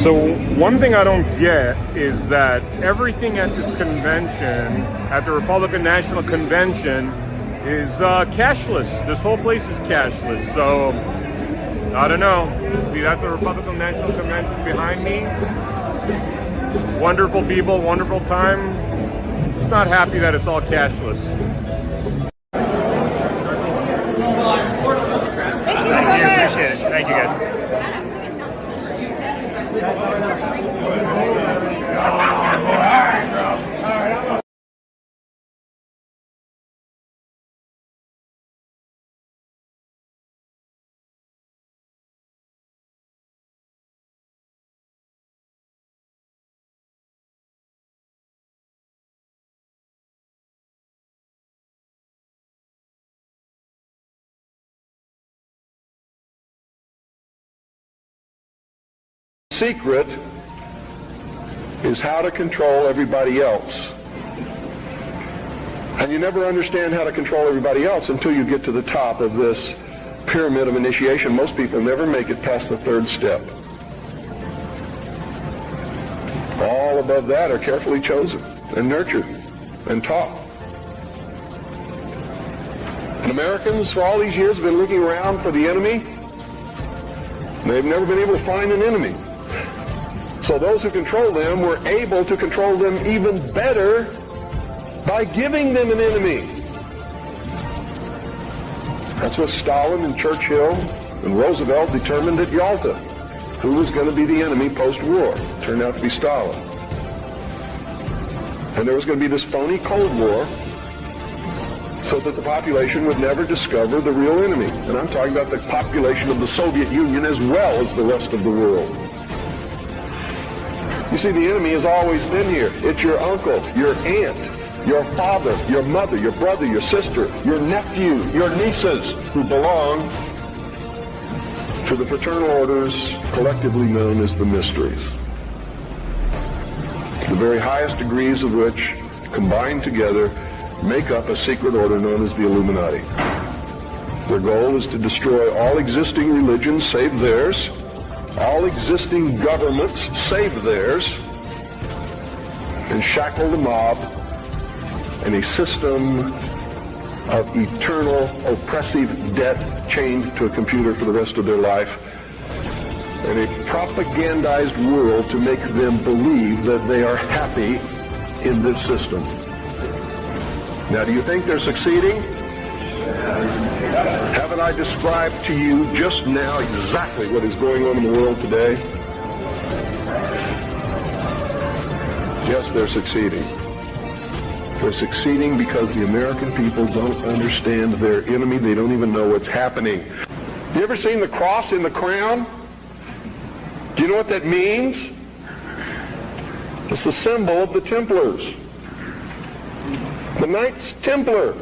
So one thing I don't get is that everything at this convention, at the Republican National Convention, is cashless. This whole place is cashless. So I don't know. See, that's the Republican National Convention behind me. Wonderful people, wonderful time. Just not happy that it's all cashless. Thank you, appreciate it. Thank you, guys. Secret is how to control everybody else. And you never understand how to control everybody else until you get to the top of this pyramid of initiation. Most people never make it past the third step. All above that are carefully chosen and nurtured and taught. And Americans for all these years have been looking around for the enemy. They've never been able to find an enemy. So those who control them were able to control them even better by giving them an enemy. That's what Stalin and Churchill and Roosevelt determined at Yalta. Who was going to be the enemy post-war? Turned out to be Stalin. And there was going to be this phony Cold War so that the population would never discover the real enemy. And I'm talking about the population of the Soviet Union as well as the rest of the world. You see, the enemy has always been here. It's your uncle, your aunt, your father, your mother, your brother, your sister, your nephew, your nieces, who belong to the fraternal orders collectively known as the mysteries. The very highest degrees of which, combined together, make up a secret order known as the Illuminati. Their goal is to destroy all existing religions save theirs, all existing governments save theirs, and shackle the mob in a system of eternal oppressive debt chained to a computer for the rest of their life, and a propagandized world to make them believe that they are happy in this system. Now, do you think they're succeeding? Haven't I described to you just now exactly what is going on in the world today? Yes, they're succeeding. They're succeeding because the American people don't understand their enemy. They don't even know what's happening. You ever seen the cross in the crown? Do you know what that means? It's the symbol of the Templars. The Knights Templar.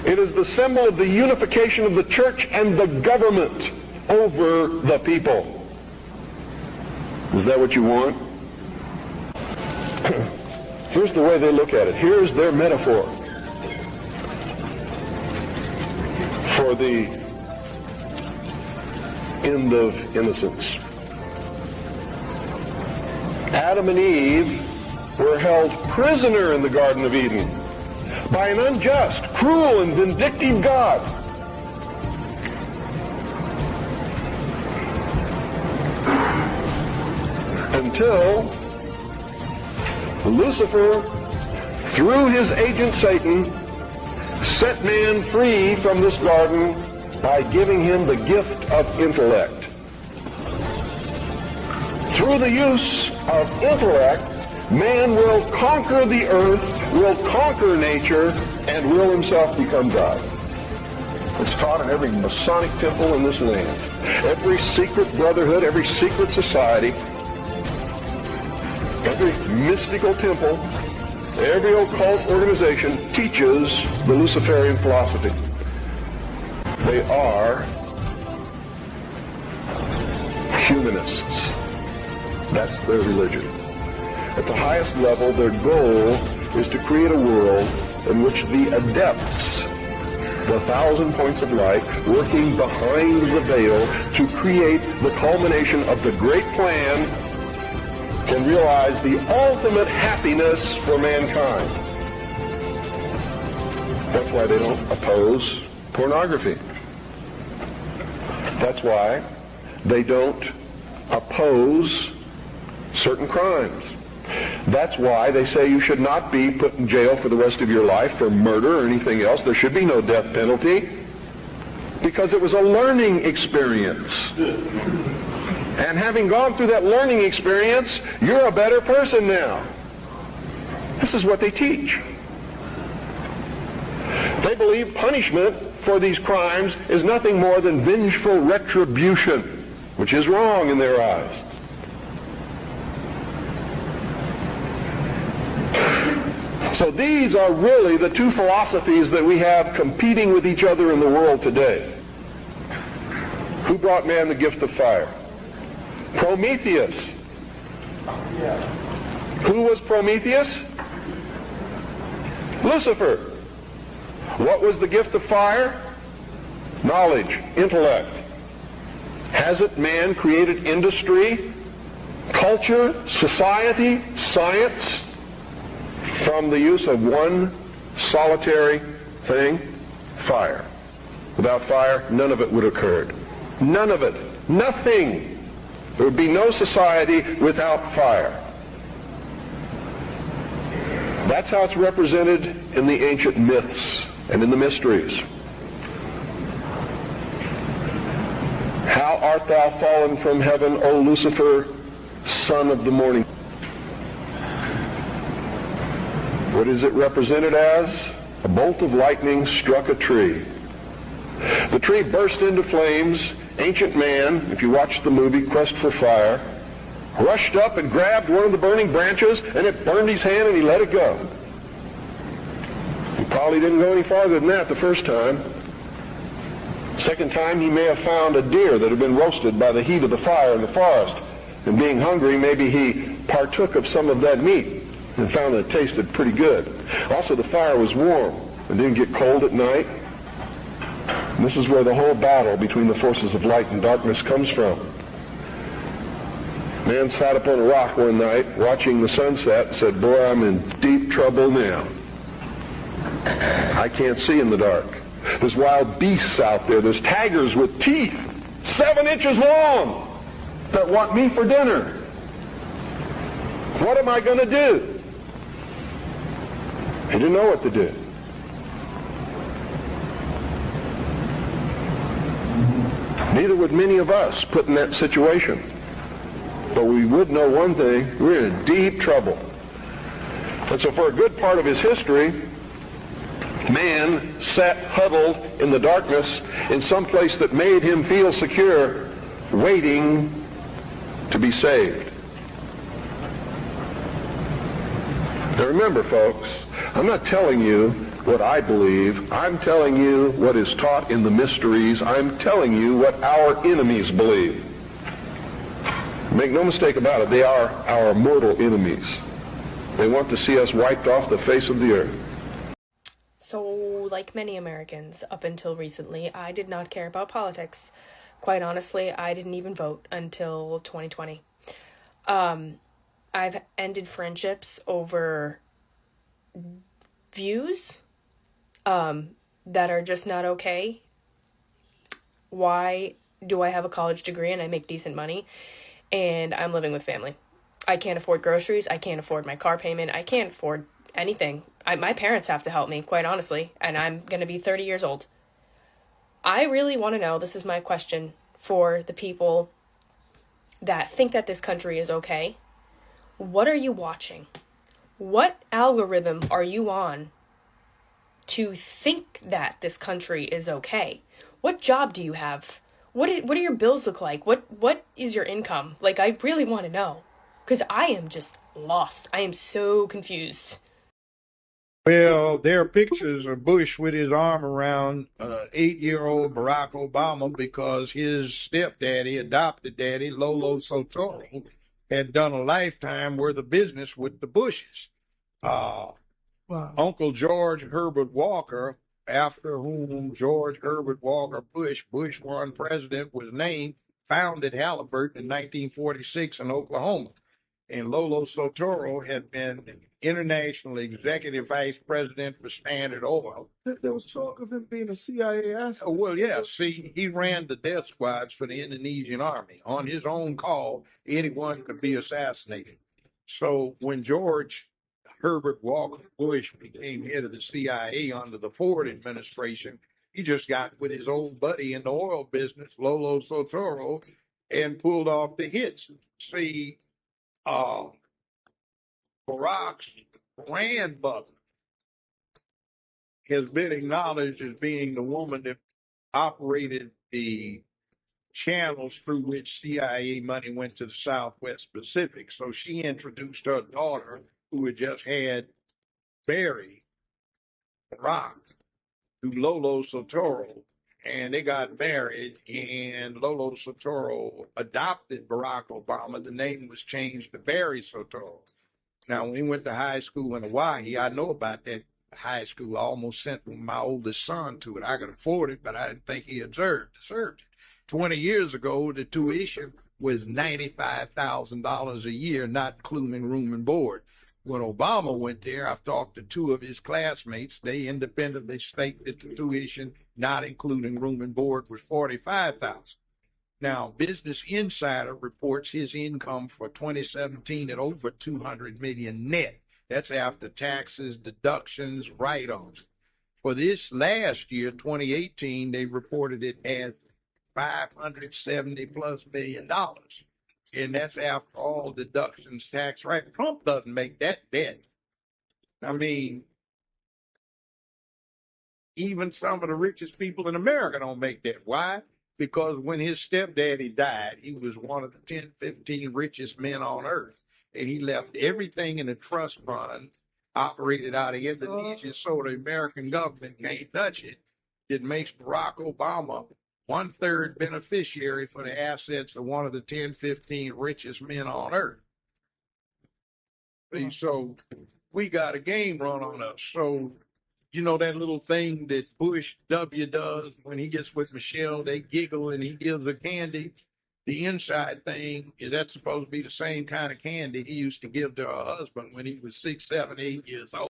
It is the symbol of the unification of the church and the government over the people. Is that what you want? Here's the way they look at it. Here's their metaphor for the end of innocence. Adam and Eve were held prisoner in the Garden of Eden by an unjust, cruel, and vindictive God. Until Lucifer, through his agent Satan, set man free from this garden by giving him the gift of intellect. Through the use of intellect, man will conquer the earth, will conquer nature, and will himself become God. It's taught in every Masonic temple in this land. Every secret brotherhood, every secret society, every mystical temple, every occult organization teaches the Luciferian philosophy. They are humanists. That's their religion. At the highest level, their goal is to create a world in which the adepts the thousand points of light working behind the veil to create the culmination of the great plan can realize the ultimate happiness for mankind. That's why they don't oppose pornography. That's why they don't oppose certain crimes. That's why they say you should not be put in jail for the rest of your life for murder or anything else. There should be no death penalty because it was a learning experience. And having gone through that learning experience, you're a better person now. This is what they teach. They believe punishment for these crimes is nothing more than vengeful retribution, which is wrong in their eyes. So these are really the two philosophies that we have competing with each other in the world today. Who brought man the gift of fire? Prometheus. Who was Prometheus? Lucifer. What was the gift of fire? Knowledge, intellect. Hasn't man created industry, culture, society, science from the use of one solitary thing? Fire. Without fire, none of it would have occurred. None of it. Nothing. There would be no society without fire. That's how it's represented in the ancient myths and in the mysteries. How art thou fallen from heaven, O Lucifer, son of the morning? What is it represented as? A bolt of lightning struck a tree. The tree burst into flames. Ancient man, if you watch the movie Quest for Fire, rushed up and grabbed one of the burning branches, and it burned his hand and he let it go. He probably didn't go any farther than that the first time. Second time, he may have found a deer that had been roasted by the heat of the fire in the forest. And being hungry, maybe he partook of some of that meat and found that it tasted pretty good. Also, the fire was warm and didn't get cold at night. And this is where the whole battle between the forces of light and darkness comes from. Man sat up on a rock one night watching the sunset and said, "Boy, I'm in deep trouble now. I can't see in the dark. There's wild beasts out there. There's tigers with teeth 7 inches long that want me for dinner. What am I going to do?" He didn't know what to do. Neither would many of us put in that situation. But we would know one thing: we're in deep trouble. And so for a good part of his history, man sat huddled in the darkness in some place that made him feel secure, waiting to be saved. Now remember, folks, I'm not telling you what I believe. I'm telling you what is taught in the mysteries. I'm telling you what our enemies believe. Make no mistake about it, they are our mortal enemies. They want to see us wiped off the face of the earth. So, like many Americans, up until recently, I did not care about politics. Quite honestly, I didn't even vote until 2020. I've ended friendships over views that are just not okay. Why do I have a college degree and I make decent money and I'm living with family? I can't afford groceries. I can't afford my car payment. I can't afford anything. My parents have to help me, quite honestly, and I'm going to be 30 years old. I really want to know, this is my question for the people that think that this country is okay. What are you watching? What algorithm are you on to think that this country is okay? What job do you have? What do your bills look like? What is your income? Like, I really want to know, because I am just lost. I am so confused. Well, there are pictures of Bush with his arm around 8-year-old Barack Obama because his stepdaddy, adopted daddy, Lolo Soetoro, had done a lifetime worth of business with the Bushes. Wow. Uncle George Herbert Walker after whom George Herbert Walker Bush, Bush 1 president, was named, founded Halliburton in 1946 in Oklahoma. And Lolo Sotoro had been international executive vice president for Standard Oil. There was talk of him being a CIA asset. Oh, well, yeah. See, he ran the death squads for the Indonesian army. On his own call, anyone could be assassinated. So when George Herbert Walker Bush became head of the CIA under the Ford administration, he just got with his old buddy in the oil business, Lolo Sotoro, and pulled off the hits. See, Barack's grandmother has been acknowledged as being the woman that operated the channels through which CIA money went to the Southwest Pacific. So she introduced her daughter, who had just had Barry Barack, to Lolo Sotoro, and they got married, and Lolo Sotoro adopted Barack Obama. The name was changed to Barry Sotoro. Now, when he went to high school in Hawaii, I know about that high school. I almost sent my oldest son to it. I could afford it, but I didn't think he deserved it. 20 years ago, the tuition was $95,000 a year, not including room and board. When Obama went there, I've talked to two of his classmates. They independently state that the tuition, not including room and board, was $45,000. Now, Business Insider reports his income for 2017 at over $200 million net. That's after taxes, deductions, write-offs. For this last year, 2018, they reported it as $570+ million. And that's after all deductions, tax, right? Trump doesn't make that debt. I mean, even some of the richest people in America don't make that. Why? Because when his stepdaddy died, he was one of the 10, 15 richest men on earth. And he left everything in a trust fund operated out of Indonesia, so the American government can't touch it. It makes Barack Obama 1/3 beneficiary for the assets of one of the 10, 15 richest men on earth. So we got a game run on us. So, you know, that little thing that Bush W does when he gets with Michelle, they giggle and he gives her candy. The inside thing is that's supposed to be the same kind of candy he used to give to her husband when he was 6, 7, 8 years old.